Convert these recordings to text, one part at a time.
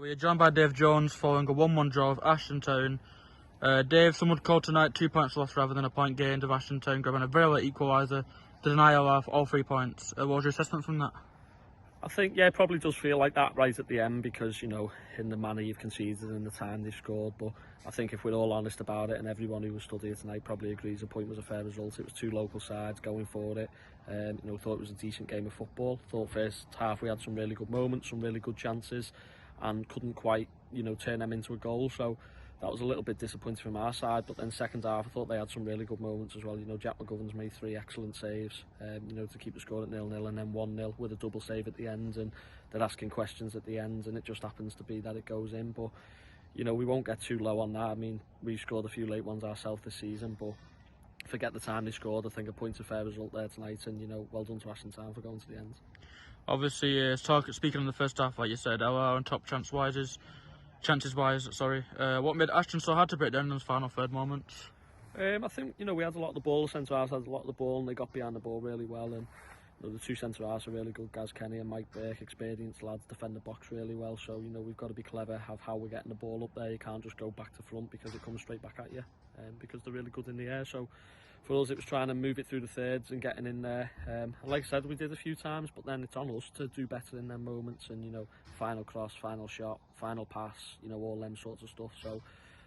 We are joined by Dave Jones following a 1-1 draw of Ashton Town. Dave, some would call tonight 2 points lost rather than a point gained of Ashton Town grabbing a very late equaliser to deny all 3 points. What was your assessment from that? I think, yeah, it probably does feel like that right at the end because, you know, in the manner you've conceded and the time they've scored. But I think if we're all honest about it, and everyone who was stood here tonight probably agrees a point was a fair result. It was two local sides going for it. You know, thought it was a decent game of football. Thought first half we had some really good moments, some really good chances, and couldn't quite, you know, turn them into a goal. So that was a little bit disappointing from our side. But then second half, I thought they had some really good moments as well. You know, Jack McGovern's made 3 excellent saves, you know, to keep the score at 0-0 and then 1-0 with a double save at the end. And they're asking questions at the end, and it just happens to be that it goes in. But, you know, we won't get too low on that. I mean, we've scored a few late ones ourselves this season, but forget the time they scored. I think a point's a fair result there tonight, and, you know, well done to Ashton Town for going to the end. Obviously, speaking in the first half, like you said, our on top chances-wise. What made Ashton so hard to break down in those final third moments? I think, you know, we had a lot of the ball. The centre-halves had a lot of the ball, and they got behind the ball really well. And you know, the 2 centre-halves are really good. 𝐷𝐿𝐴 and Mike Burke, experienced lads, defend the box really well. So, you know, we've got to be clever, have how we're getting the ball up there. You can't just go back to front because it comes straight back at you, because they're really good in the air. So for us, it was trying to move it through the thirds and getting in there. And like I said, we did a few times, but then it's on us to do better in them moments. And, you know, final cross, final shot, final pass, you know, all them sorts of stuff. So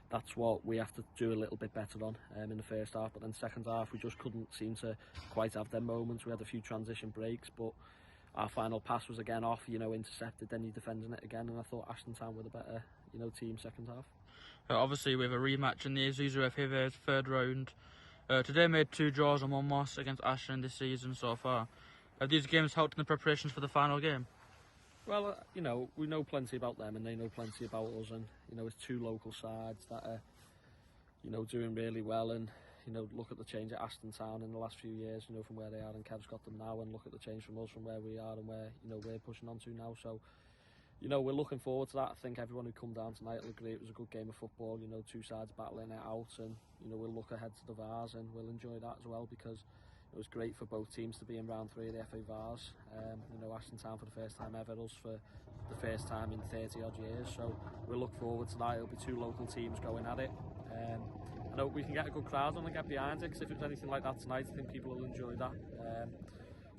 that's what we have to do a little bit better on in the first half. But then second half, we just couldn't seem to quite have them moments. We had a few transition breaks, but our final pass was again off, you know, intercepted, then you're defending it again. And I thought Ashton Town were the better, you know, team second half. Obviously, we have a rematch in the 𝐉𝐨𝐧𝐞𝐬's third round. Today made 2 draws and 1 loss against Ashton this season so far. Have these games helped in the preparations for the final game? Well, you know, we know plenty about them and they know plenty about us, and, you know, it's 2 local sides that are, you know, doing really well. And, you know, look at the change at Ashton Town in the last few years, you know, from where they are, and 𝐏𝐬𝐲's got them now, and look at the change from us from where we are and where, you know, we're pushing on to now. So, you know, we're looking forward to that. I think everyone who come down tonight will agree it was a good game of football. You know, 2 sides battling it out, and, you know, we'll look ahead to the 𝐉𝐨𝐧 and we'll enjoy that as well, because it was great for both teams to be in round 3 of the FA 𝐉𝐴𝐲. You know, Ashton Town for the first time ever, us for the first time in 30 odd years. So we'll look forward to that. It'll be 2 local teams going at it. I hope we can get a good crowd on and get behind it, because if it's anything like that tonight, I think people will enjoy that.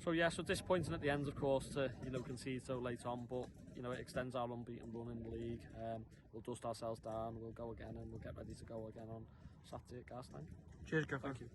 So yeah, so disappointing at the end, of course, to, you know, concede so late on, but, you know, it extends our unbeaten run in the league. We'll dust ourselves down, we'll go again, and we'll get ready to go again on Saturday at 𝐷𝐿𝐴. Cheers, Gaffer. Thank you.